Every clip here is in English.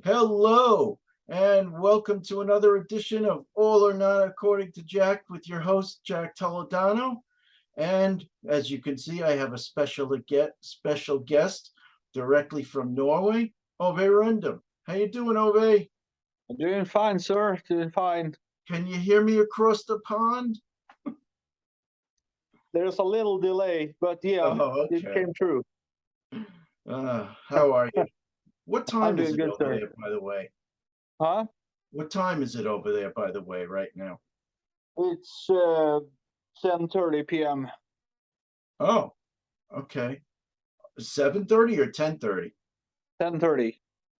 Hello, and welcome to another edition of All or Not According to Jack with your host, Jack Toledano. And as you can see, I have a special guest directly from Norway, Ove Rendum. How you doing, Ove? I'm doing fine, sir. Doing fine. Can you hear me across the pond? There's a little delay, but yeah, Oh, it okay. came true. How are you? What I'm time is doing it good, over sir. there, by the way? Huh? What time is it over there, by the way, right now? It's 10:30 p.m. Oh, okay. 7:30 or 10:30? 10:30.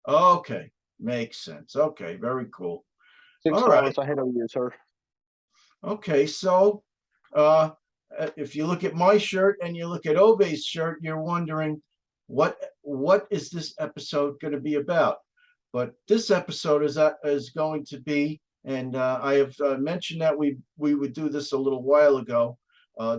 Okay, makes sense. Okay, very cool. Six All right. hours ahead of you, sir. Okay, so uh if you look at my shirt and you look at Ove's shirt, you're wondering what is this episode going to be about? But this episode is going to be, and I have mentioned that we would do this a little while ago.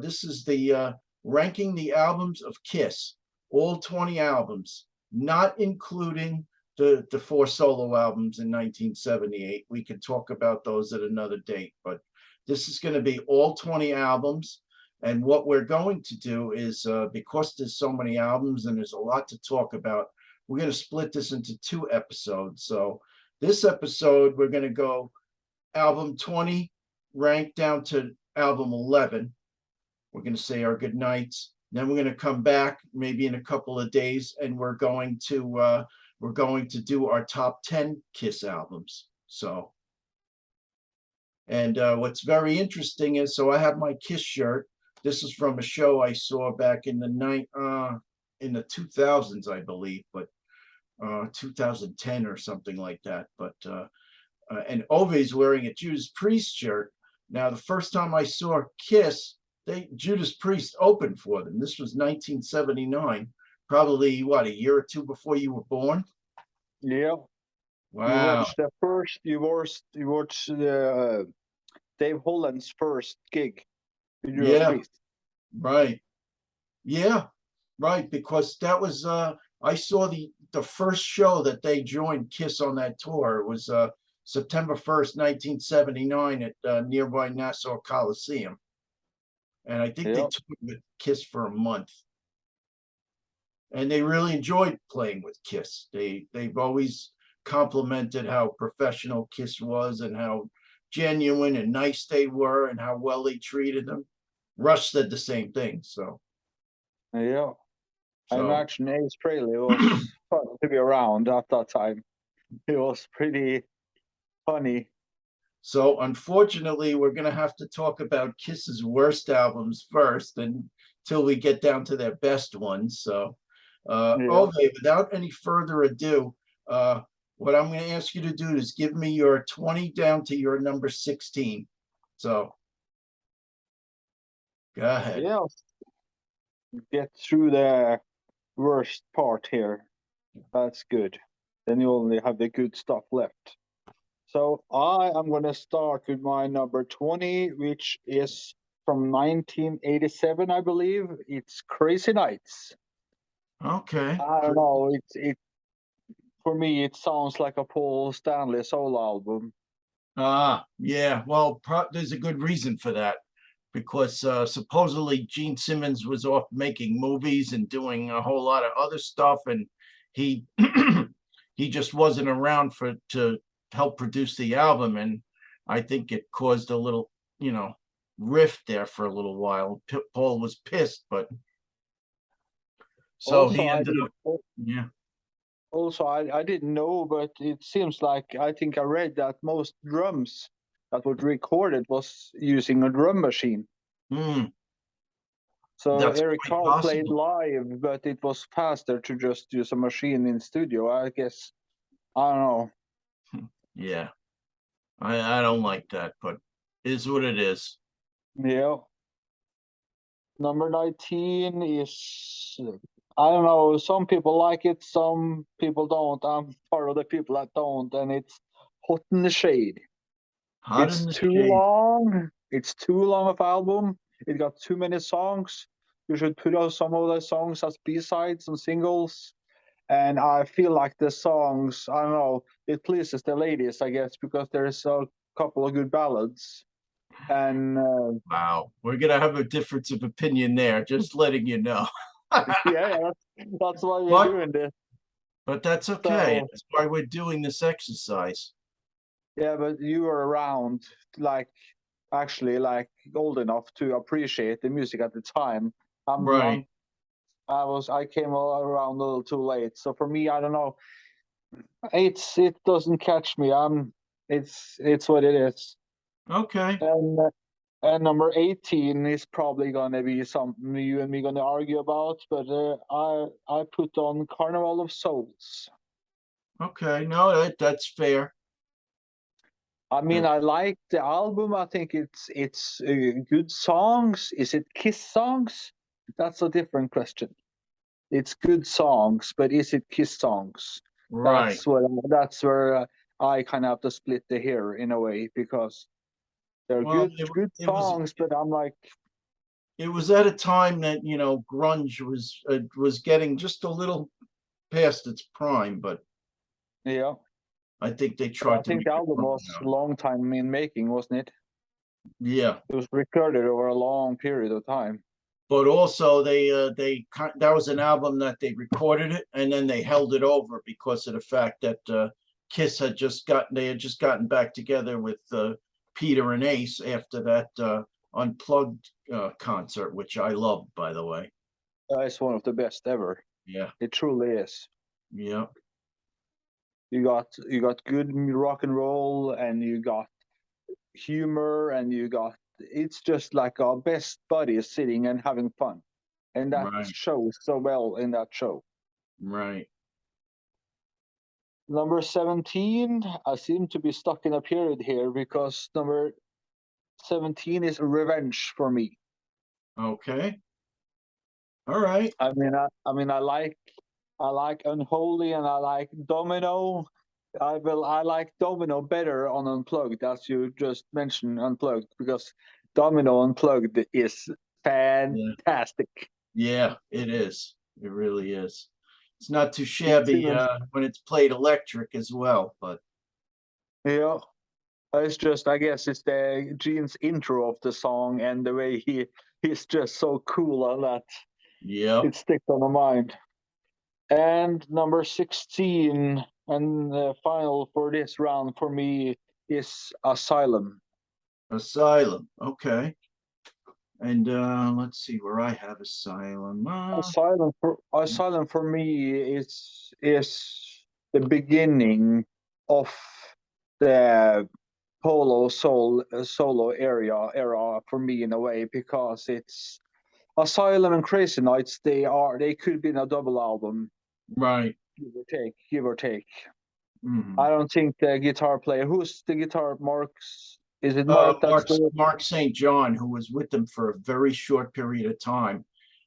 This is the ranking the albums of Kiss, all 20 albums, not including the four solo albums in 1978. We can talk about those at another date, but this is going to be all 20 albums. And what we're going to do is, because there's so many albums and there's a lot to talk about, we're going to split this into two episodes. So this episode, we're going to go album 20, ranked down to album 11. We're going to say our good nights. Then we're going to come back maybe in a couple of days, and we're going to do our top 10 Kiss albums. So, and what's very interesting is, so I have my Kiss shirt. This is from a show I saw back in in the 2000s, I believe, but 2010 or something like that. But and Ove's wearing a Judas Priest shirt. Now, the first time I saw Kiss, Judas Priest opened for them. This was 1979, probably what, a year or two before you were born. Yeah. You Wow. watched the first. You watched Dave Holland's first gig with Judas Yeah. Priest. Right. Yeah. Right. Because that was I saw the first show that they joined Kiss on that tour. It was September 1st, 1979 at nearby Nassau Coliseum. And I think they Yeah. toured with Kiss for a month. And they really enjoyed playing with Kiss. They've always complimented how professional Kiss was and how genuine and nice they were and how well they treated them. Rush said the same thing. Yeah. I So imagine Ace Frehley was fun to be around at that time. He was pretty funny. So unfortunately, we're going to have to talk about Kiss's worst albums first until we get down to their best ones. So, Yeah. Ove, without any further ado, uh, what I'm going to ask you to do is give me your 20 down to your number 16. So, go ahead. Yeah. Get through the worst part here. That's good. Then you only have the good stuff left. So I am going to start with my number 20, which is from 1987, I believe. It's Crazy Nights. Okay. I don't know. It for me. It sounds like a Paul Stanley solo album. Yeah. Well, there's a good reason for that because supposedly Gene Simmons was off making movies and doing a whole lot of other stuff, and he he just wasn't around for to help produce the album, and I think it caused a little, rift there for a little while. Paul was pissed, but so Also, he I ended did. up, yeah. Also, I didn't know, but it seems like I think I read that most drums that were recorded was using a drum machine. Hmm, So that's Eric quite Carr played possible. live, but it was faster to just use a machine in studio. I guess I don't know. Yeah, I don't like that, but it is what it is. Yeah. Number 19 is I don't know. Some people like it, some people don't. I'm part of the people that don't, and it's Hot in the Shade. Hot It's in the too shade. long. It's too long of album. It got too many songs. You should put out some of the songs as B-sides and singles. and I feel like the songs, I don't know, it pleases the ladies, I guess, because there's a couple of good ballads. And Wow, we're gonna have a difference of opinion there. Just letting you know. yeah, that's why we're But doing this. but that's okay. So That's why we're doing this exercise. yeah, but you were around, like actually like old enough to appreciate the music at the time. I'm, Right. I'm I came around a little too late. So for me, I don't know. It doesn't catch me. It's what it is. Okay. And number 18 is probably gonna be something you and me gonna argue about, but I put on Carnival of Souls. Okay. No, that's fair. I mean, That- I like the album. I think it's good songs. Is it Kiss songs? That's a different question. It's good songs, but is it Kiss songs? Right. That's where I kind of have to split the hair in a way because they're Well, good it was songs, but I'm like, it was at a time that grunge was getting just a little past its prime, but yeah. I think they I tried to think make the a album run was out a of it. long time in making, wasn't it? Yeah, It was recorded over a long period of time. but also that was an album that they recorded it and then they held it over because of the fact that Kiss had just gotten back together with Peter and Ace after that unplugged concert, which I loved, by the way. It's one of the best ever. Yeah, It truly is. yeah, You got good rock and roll, and you got humor, and you got it's just like our best buddies sitting and having fun, and that right, shows so well in that show. right. Number 17, I seem to be stuck in a period here because number 17 is revenge for me. Okay, all right. I mean, I like Unholy and I like Domino. I like Domino better on Unplugged, as you just mentioned Unplugged, because Domino Unplugged is Yeah, fantastic. yeah, it is. It really is. It's not too It's shabby even when it's played electric as well, but yeah. It's just I guess it's the Gene's intro of the song and the way he's just so cool on that. yep. It sticks on the mind. And number 16 and the final for this round for me is Asylum. Asylum. Okay. And let's see where I have Asylum. Asylum for me is the beginning of the solo era for me in a way because it's Asylum and Crazy Nights. They could be in a double album, Right. give or take. Mhm. I don't think the guitar player. Who's the guitar? Mark's. Is it Mark? That's the. Mark St. John, who was with them for a very short period of time.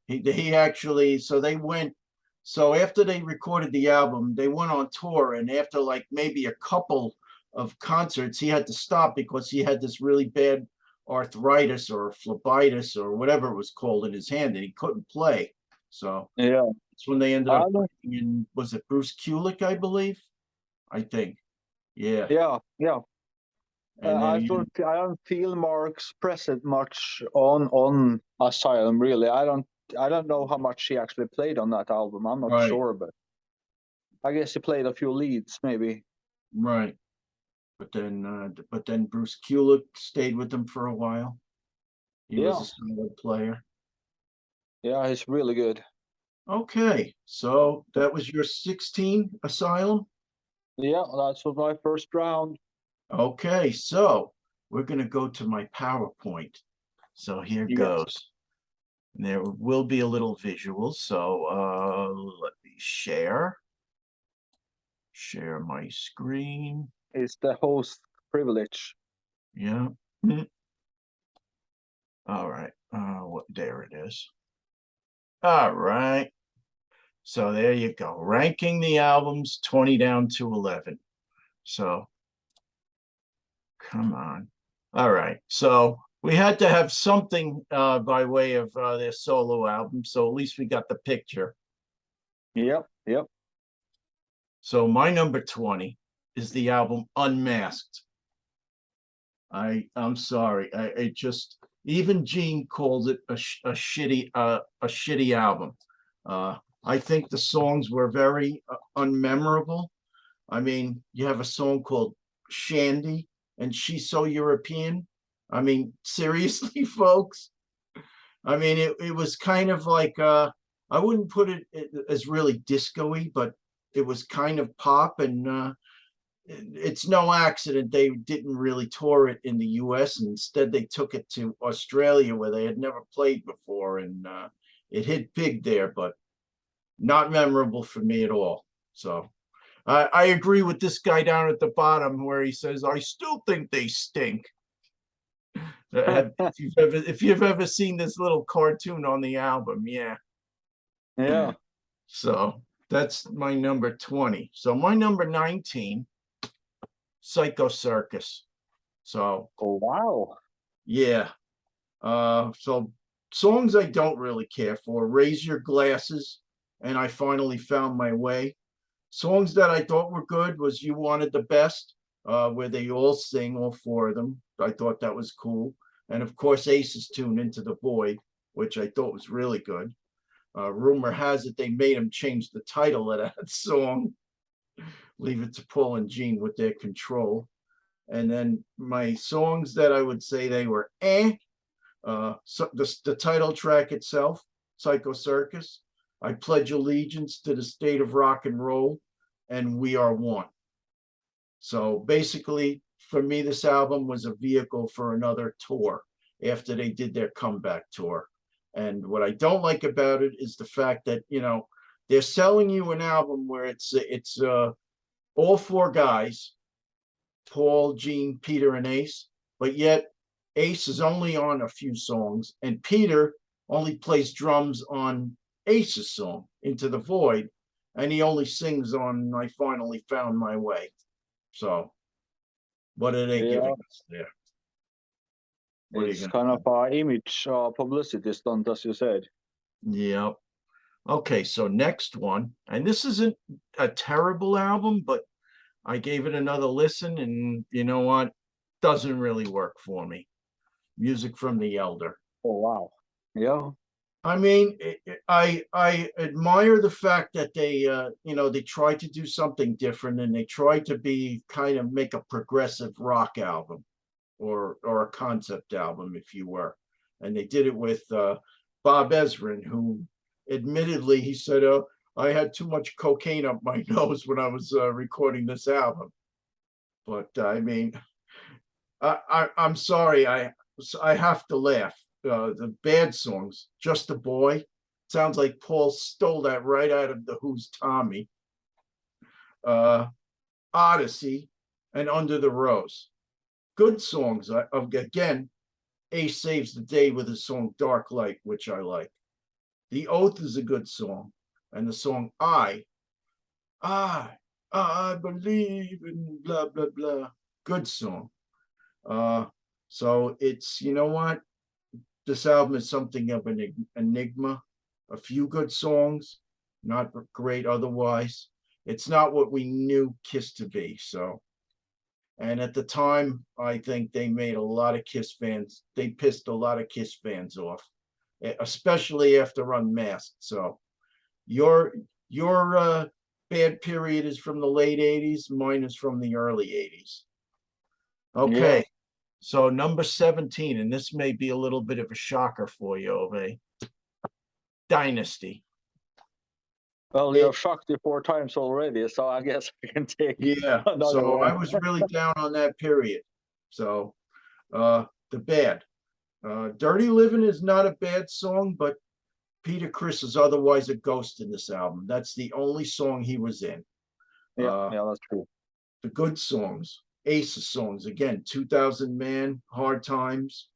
He actually so they went so after they recorded the album, they went on tour, and after like maybe a couple of concerts, he had to stop because he had this really bad arthritis or phlebitis or whatever it was called in his hand, and he couldn't play. So Yeah. that's when they ended I up don't. bringing in, was it Bruce Kulick, I believe? I think. Yeah. Yeah. Yeah. And then he I don't feel Mark's present much on Asylum really. I don't know how much he actually played on that album. I'm not right, sure, but I guess he played a few leads maybe. right. But then Bruce Kulick stayed with them for a while. He was Yeah. a solid player. Yeah, he's really good. Okay, so that was your 16 Asylum. Yeah, that's was my first round. Okay, so we're gonna go to my PowerPoint. So here Yes. goes. There will be a little visual. So let me share my screen. It's the host privilege. Yeah. All right. There it is. All right. So there you go. Ranking the albums 20 down to 11. So come on. All right. So we had to have something by way of their solo album. So at least we got the picture. Yep. Yep. So my number 20 is the album Unmasked. I'm sorry. I just even Gene calls it a shitty album. I think the songs were very unmemorable. I mean, you have a song called Shandy and She's So European. I mean, seriously, folks. I mean, it was kind of like I wouldn't put it as really disco-y, but it was kind of pop, and it's no accident they didn't really tour it in the US, and instead they took it to Australia where they had never played before, and it hit big there, but not memorable for me at all. So I agree with this guy down at the bottom where he says, I still think they stink. If you've ever seen this little cartoon on the album, yeah. Yeah. So that's my number 20. So my number 19, Psycho Circus. So Oh, wow. yeah. So songs I don't really care for. Raise Your Glasses, and I Finally Found My Way. Songs that I thought were good was You Wanted the Best, where they all sing, all four of them. I thought that was cool. And of course, Ace's tune Into the Void, which I thought was really good. Rumor has it they made him change the title of that song. Leave it to Paul and Gene with their control. And then my songs that I would say they were so the title track itself, Psycho Circus, I Pledge Allegiance to the State of Rock and Roll, and We Are One. So basically, for me, this album was a vehicle for another tour after they did their comeback tour. And what I don't like about it is the fact that, they're selling you an album where it's all four guys, Paul, Gene, Peter, and Ace, but yet Ace is only on a few songs, and Peter only plays drums on Ace's song, Into the Void, and he only sings on I Finally Found My Way. So, what are they Yeah. giving us there? What It's kind of an image publicity stunt, as you said. Yeah. Okay, so next one, and this isn't a terrible album, but I gave it another listen, and you know what? Doesn't really work for me. Music from the Elder. Oh, wow. Yeah. I mean, I admire the fact that they tried to do something different, and they tried to be kind of make a progressive rock album or a concept album, if you were. And they did it with Bob Ezrin, who admittedly he said, "Oh, I had too much cocaine up my nose when I was recording this album." But I mean, I'm sorry, I have to laugh. The bad songs, Just a Boy, sounds like Paul stole that right out of the Who's Tommy. Odyssey and Under the Rose. Good songs. Again, Ace saves the day with his song Dark Light, which I like. The Oath is a good song. And the song I, I believe in blah, blah, blah. Good song. So it's, you know what? This album is something of an enigma. A few good songs, not great otherwise. It's not what we knew Kiss to be. So, and at the time, I think they made a lot of Kiss fans. They pissed a lot of Kiss fans off, especially after Unmasked. So, your bad period is from the late '80s. Mine is from the early '80s. Okay. Yeah. So number 17, and this may be a little bit of a shocker for you, Ove. Dynasty. Well, you're shocked 4 times already, so I guess I can take Yeah. another So one. I was really down on that period. So the bad. Dirty Living is not a bad song, but Peter Criss is otherwise a ghost in this album. That's the only song he was in. Yeah, that's true. The good songs, Ace's songs, again, 2000 Man, Hard Times.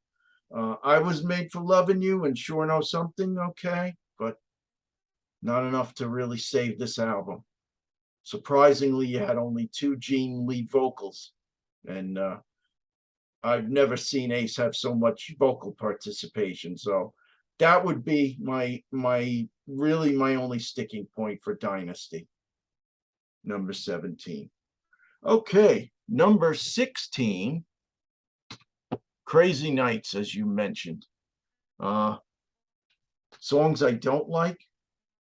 I Was Made for Loving You and Sure Know Something, okay, but not enough to really save this album. Surprisingly, you had only two Gene lead vocals, and I've never seen Ace have so much vocal participation. So that would be my only sticking point for Dynasty. number 17. Okay, number 16, Crazy Nights, as you mentioned. Songs I don't like,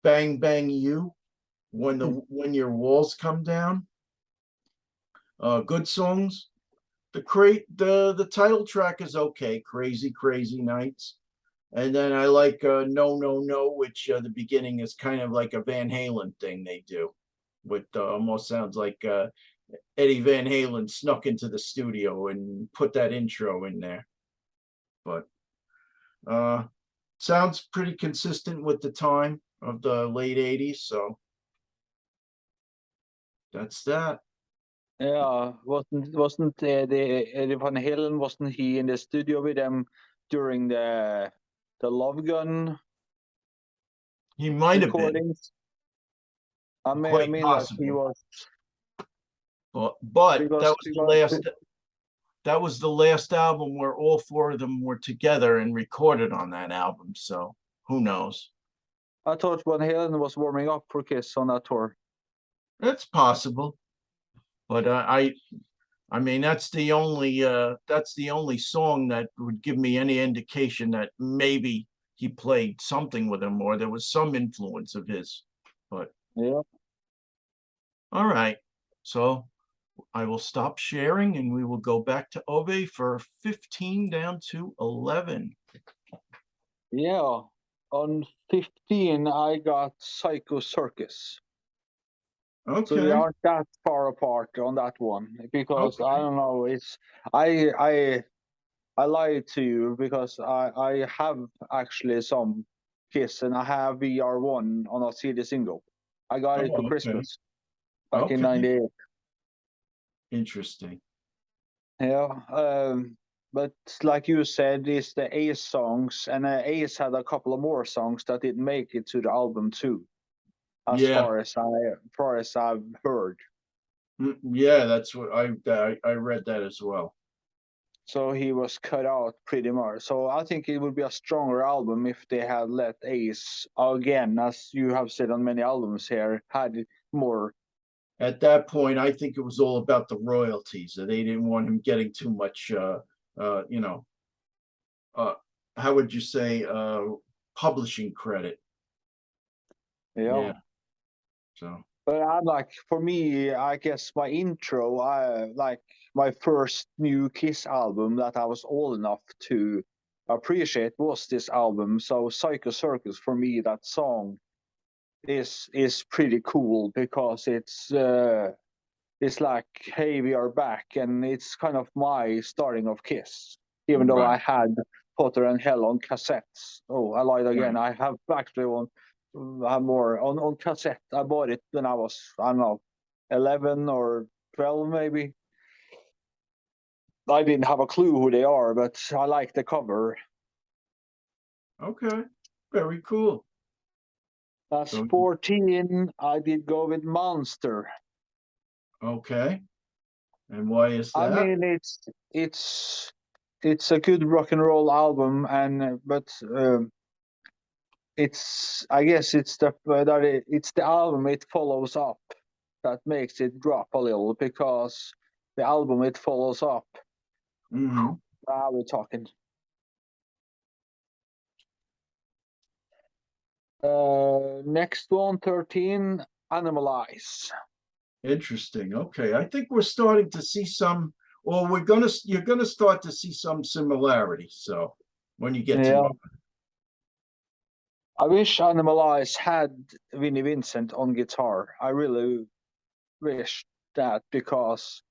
Bang Bang You, when your walls come down. Good songs. The title track is okay, Crazy Crazy Nights. And then I like No No No, which the beginning is kind of like a Van Halen thing they do, with almost sounds like Eddie Van Halen snuck into the studio and put that intro in there. But uh, sounds pretty consistent with the time of the late 80s. So that's that. Yeah, wasn't the Eddie Van Halen, wasn't he in the studio with them during the Love Gun He might have been, recordings? I quite mean like he possible. was, But because that was the last album where all four of them were together and recorded on that album. So who knows? I thought Van Halen was warming up for Kiss on that tour. It's possible. But I mean, that's the only song that would give me any indication that maybe he played something with him or there was some influence of his. But Yeah. all right. So I will stop sharing and we will go back to Ove for 15 down to 11. Yeah. On 15, I got Psycho Circus. So we Okay. aren't that far apart on that one, because I Okay. don't know. It's I lied to you because I have actually some Kiss, and I have VR1 on a CD single. I got it for Oh, okay. Christmas back in Okay. '98. Interesting. Yeah. But like you said, it's the Ace songs, and Ace had a couple of more songs that didn't make it to the album too, as Yeah. far as I've heard. Yeah, that's what I read that as well. So he was cut out pretty much. So I think it would be a stronger album if they had let Ace, again, as you have said on many albums here, had more. At that point, I think it was all about the royalties. They didn't want him getting too much, you know, uh, how would you say, publishing credit. Yeah. Yeah. So, But I like, for me, I guess my intro, I like my first new Kiss album that I was old enough to appreciate was this album. So Psycho Circus, for me, that song is pretty cool because it's like, hey, we are back, and it's kind of my starting of Kiss, even though right, I had Potter and Hell on cassettes. Oh, I lied again. right. I have actually one, I have more on cassette. I bought it when I was, I don't know, 11 or 12 maybe. I didn't have a clue who they are, but I like the cover. Okay. Very cool. That's So, 14. I did go with Monster. okay. And why is I that? mean, it's it's a good rock and roll album, and but it's, I guess it's it's the album it follows up that makes it drop a little, because the album it follows up. Hmm. We're talking. Next one, 13, Animalize. Interesting. Okay. I think we're starting to see some, or you're gonna start to see some similarities. So when you get to Yeah, know. I wish Animalize had Vinnie Vincent on guitar. I really wish that, because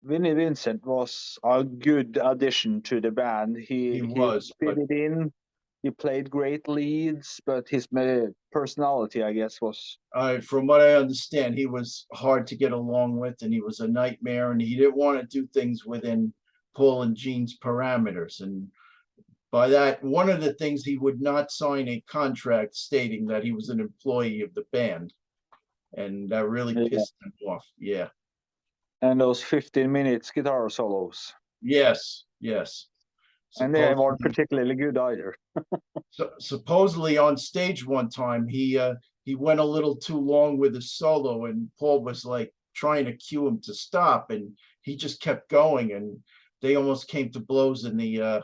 Vinnie Vincent was a good addition to the band. He He was, fit but it in. He played great leads, but his personality, I guess, was. from what I understand, he was hard to get along with, and he was a nightmare, and he didn't want to do things within Paul and Gene's parameters. And by that, one of the things, he would not sign a contract stating that he was an employee of the band, and that really Yeah. pissed him off. Yeah. And those 15 minutes guitar solos. Yes. Yes. And they weren't Supposedly, particularly good either. supposedly on stage one time, he he went a little too long with his solo, and Paul was like trying to cue him to stop, and he just kept going, and they almost came to blows in the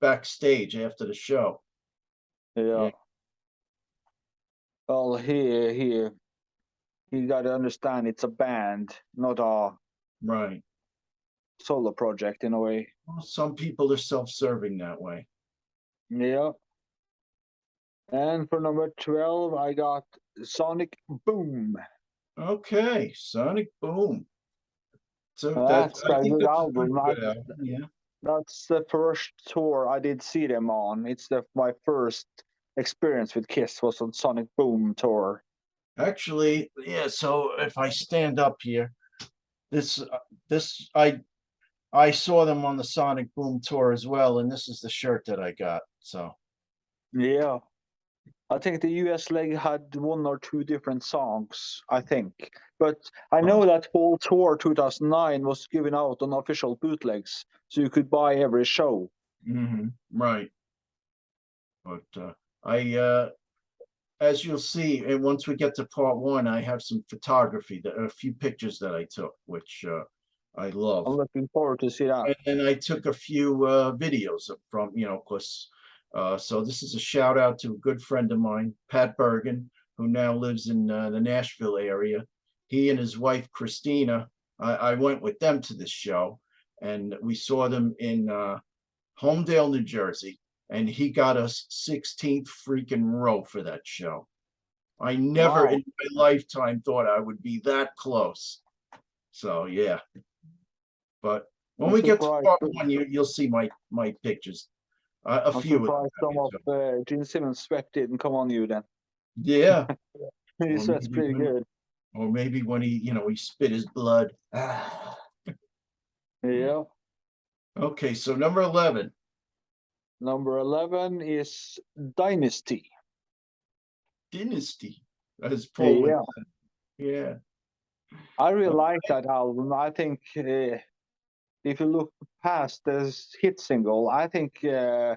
backstage after the show. Yeah. Well, he got to understand it's a band, not a Right. solo project in a way. Well, some people are self-serving that way. Yeah. And for number 12, I got Sonic Boom. Okay, Sonic Boom. So That's I a think good that's a album. pretty good album. Yeah. That's the first tour I did see them on. It's my first experience with Kiss was on Sonic Boom tour. Actually, yeah. So if I stand up here, this this I saw them on the Sonic Boom tour as well, and this is the shirt that I got. So Yeah. I think the US leg had one or two different songs, I think. But I know that whole tour 2009 was given out on official bootlegs, so you could buy every show. right. But as you'll see, and once we get to part one, I have some photography, a few pictures that I took, which I love. I'm looking forward to see that. And I took a few videos from, of course. So this is a shout out to a good friend of mine, Pat Bergen, who now lives in the Nashville area. He and his wife, Christina, I went with them to this show, and we saw them in Homedale, New Jersey, and he got us 16th freaking row for that show. I never Wow. in my lifetime thought I would be that close. So yeah. But when I'm we get to surprised. part one, you'll see my pictures. A I'm few of them. surprised I some mean, of so, Gene Simmons' sweat didn't come on you then. yeah. His Or sweat's maybe pretty when good. or maybe when he spit his blood. Yeah. Okay, so number 11. Number 11 is Dynasty. Dynasty, as Paul would Yeah. say. Yeah. I really like that album. I think if you look past this hit single, I think uh,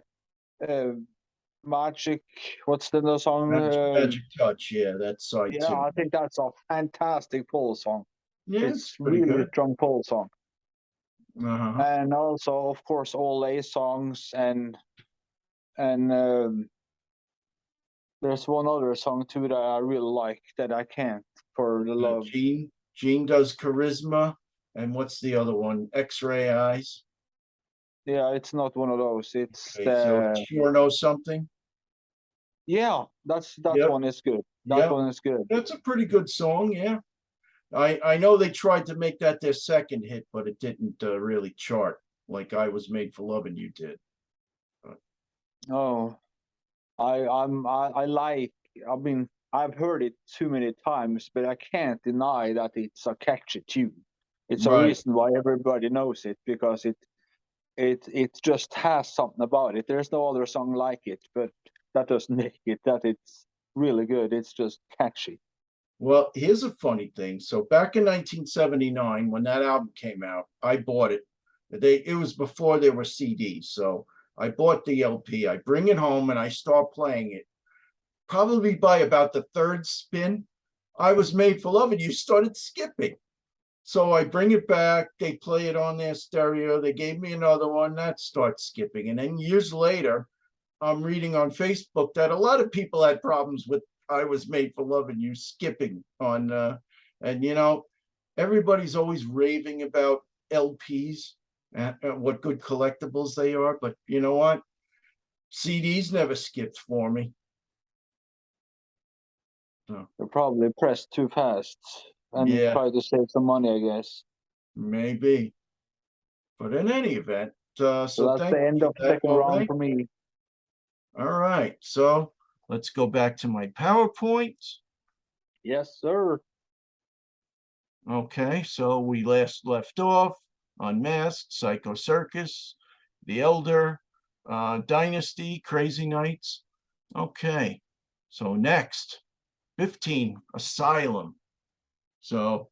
Magic, what's the song? Magic Touch, yeah, that's side Yeah, two. I think that's a fantastic Paul song. Yeah, it's It's pretty really good. strong Paul song. Uh-huh. And also, of course, all A songs and there's one other song too that I really like that I can't for the love. Gene does Charisma, and what's the other one? X-Ray Eyes. Yeah, it's not one of those. It's Okay, so the Sure Know Something. yeah. That Yep, one is good. That yep. one is good. That's a pretty good song, yeah. I know they tried to make that their second hit, but it didn't really chart like I Was Made for Loving You did. Oh, I like. I mean, I've heard it too many times, but I can't deny that it's a catchy tune. It's a Right. reason why everybody knows it because it just has something about it. There's no other song like it, but that doesn't make it that it's really good. It's just catchy. Well, here's a funny thing. So back in 1979, when that album came out, I bought it. It was before there were CDs. So I bought the LP. I bring it home and I start playing it. Probably by about the third spin, I Was Made for Loving You started skipping. So I bring it back. They play it on their stereo. They gave me another one that starts skipping. And then years later, I'm reading on Facebook that a lot of people had problems with I Was Made for Loving You skipping on, and everybody's always raving about LPs and what good collectibles they are. But you know what? CDs never skipped for me. So, You probably pressed too fast and yeah, tried to save some money, I guess. maybe. But in any event, So so that's thank the end you of for that, second round Ove. for me. All right, so let's go back to my PowerPoint. Yes, sir. Okay, so we last left off Unmasked, Psycho Circus, The Elder, Dynasty, Crazy Nights. Okay, so next, 15, Asylum. So,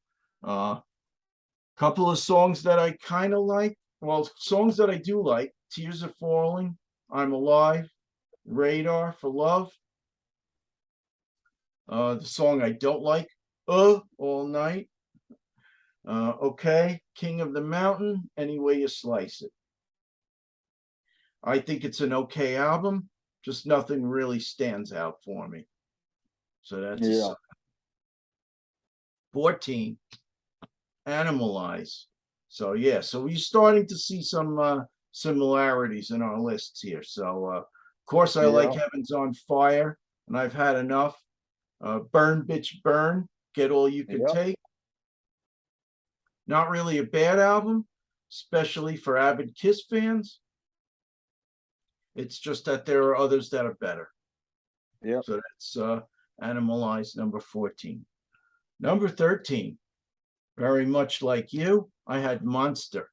couple of songs that I kind of like. Well, songs that I do like: Tears Are Falling, I'm Alive, Radar for Love. The song I don't like, All Night. Okay, King of the Mountain, any way you slice it. I think it's an okay album, just nothing really stands out for me. So that's Yeah. a 14, Animalize. So yeah, so we're starting to see some similarities in our lists here. So of course I like Yeah. Heaven's on Fire, and I've had enough. Burn Bitch Burn, Get All You Can Yeah. Take. Not really a bad album, especially for avid Kiss fans. It's just that there are others that are better. Yeah. So that's Animalize number 14. Number 13, very much like you, I had Monster.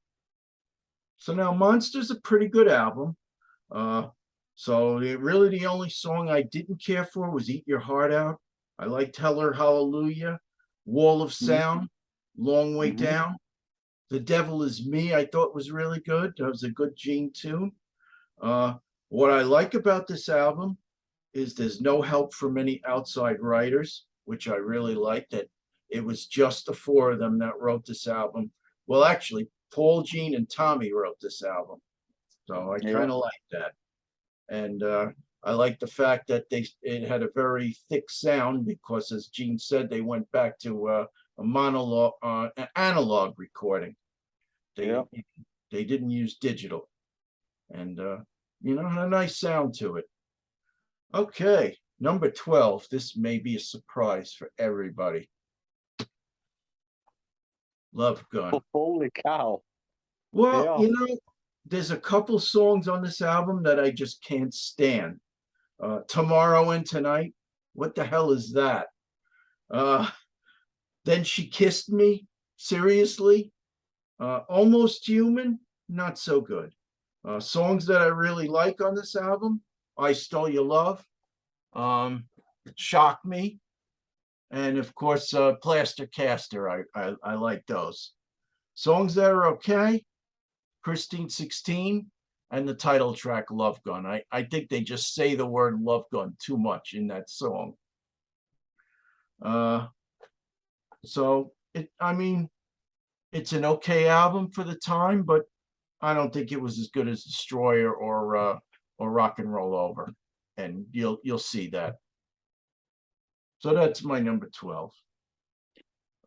So now Monster's a pretty good album. Uh, really the only song I didn't care for was Eat Your Heart Out. I liked Heller Hallelujah, Wall of Mm-hmm. Sound, Long Way Mm-hmm. Down. The Devil Is Me, I thought was really good. That was a good Gene tune. Uh, what I like about this album is there's no help from any outside writers, which I really like. That it was just the four of them that wrote this album. Well, actually, Paul, Gene, and Tommy wrote this album, so I Yeah. kind of like that. And I like the fact that it had a very thick sound because, as Gene said, they went back to a monologue, an analog recording. Yeah. They didn't use digital, and had a nice sound to it. Okay, number 12. This may be a surprise for everybody. Love Gun. Holy cow. Well, Yeah. there's a couple songs on this album that I just can't stand. Tomorrow and Tonight. What the hell is that? Uh, then She Kissed Me. Seriously? Almost Human. Not so good. Songs that I really like on this album: I Stole Your Love, um, Shock Me, and of course Plaster Caster. I like those songs that are okay. Christine 16 and the title track Love Gun. I think they just say the word love gun too much in that song. uh it's an okay album for the time, but I don't think it was as good as Destroyer or Rock and Roll Over, and you'll see that. So that's my number 12.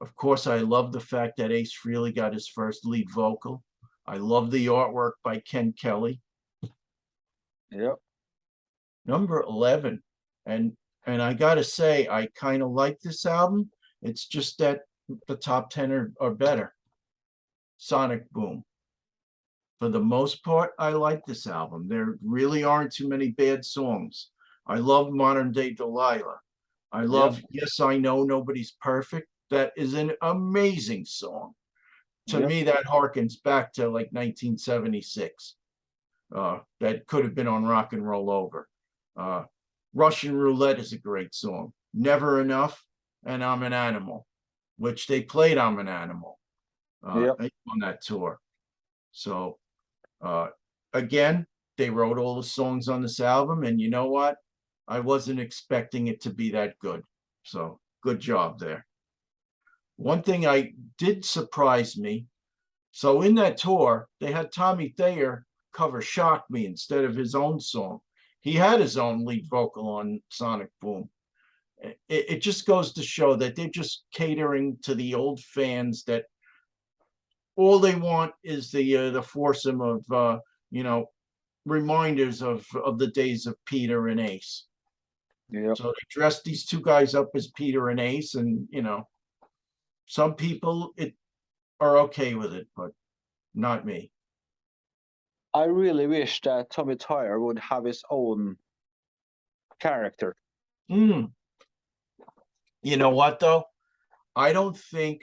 Of course, I love the fact that Ace Frehley got his first lead vocal. I love the artwork by Ken Kelly. Yeah. Number 11. And I gotta say, I kind of like this album. It's just that the top 10 are better. Sonic Boom. For the most part, I like this album. There really aren't too many bad songs. I love Modern Day Delilah. I Yeah. love Yes, I Know Nobody's Perfect. That is an amazing song. To Yeah. me, that harkens back to like 1976. That could have been on Rock and Roll Over. Uh, Russian Roulette is a great song. Never Enough and I'm an Animal, which they played I'm an Animal Yeah. on that tour. So uh, again, they wrote all the songs on this album, and you know what? I wasn't expecting it to be that good. So good job there. One thing I did surprise me. So in that tour, they had Tommy Thayer cover Shock Me instead of his own song. He had his own lead vocal on Sonic Boom. It just goes to show that they're just catering to the old fans, that all they want is the foursome of you know reminders of the days of Peter and Ace. Yeah. So they dressed these two guys up as Peter and Ace, and some people are okay with it, but not me. I really wish that Tommy Tyre would have his own character. Mm. You know what though? I don't think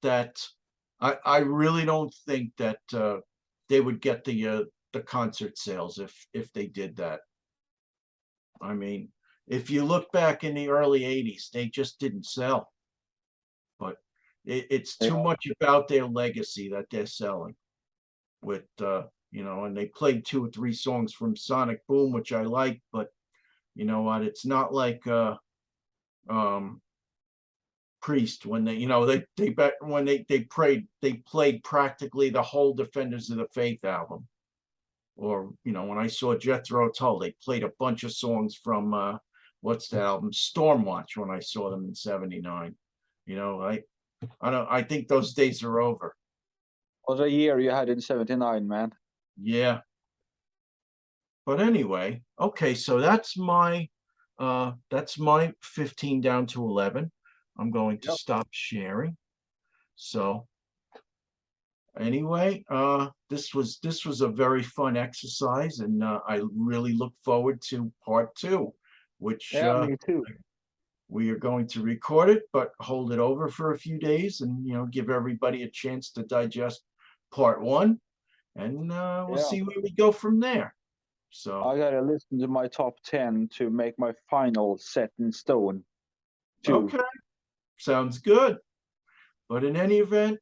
that I really don't think that they would get the concert sales if they did that. I mean, if you look back in the early 80s, they just didn't sell. But it's Yeah. too much about their legacy that they're selling with and they played two or three songs from Sonic Boom, which I like, but you know what? It's not like Priest when they played practically the whole Defenders of the Faith album. Or when I saw Jethro Tull, they played a bunch of songs from what's the album, Stormwatch, when I saw them in '79. I think those days are over. What a year you had in '79, man. Yeah. But anyway, okay, so that's my 15 down to 11. I'm going to Yep. stop sharing. So anyway, this was a very fun exercise, and I really look forward to part 2, which Yeah, me too. we are going to record it, but hold it over for a few days, and give everybody a chance to digest part 1, and we'll Yeah. see where we go from there. So I gotta listen to my top 10 to make my final set in stone, too. okay, sounds good. But in any event,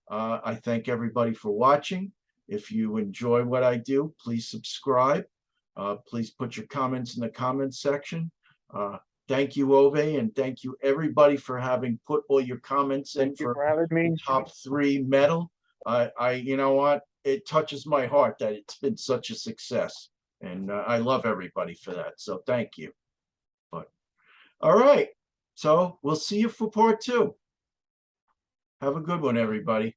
I thank everybody for watching. If you enjoy what I do, please subscribe. Please put your comments in the comments section. Thank you, Ove, and thank you everybody for having put all your comments in Thank you for for having me. top 3 metal. You know what? It touches my heart that it's been such a success, and I love everybody for that. So thank you. But all right, so we'll see you for part 2. Have a good one, everybody.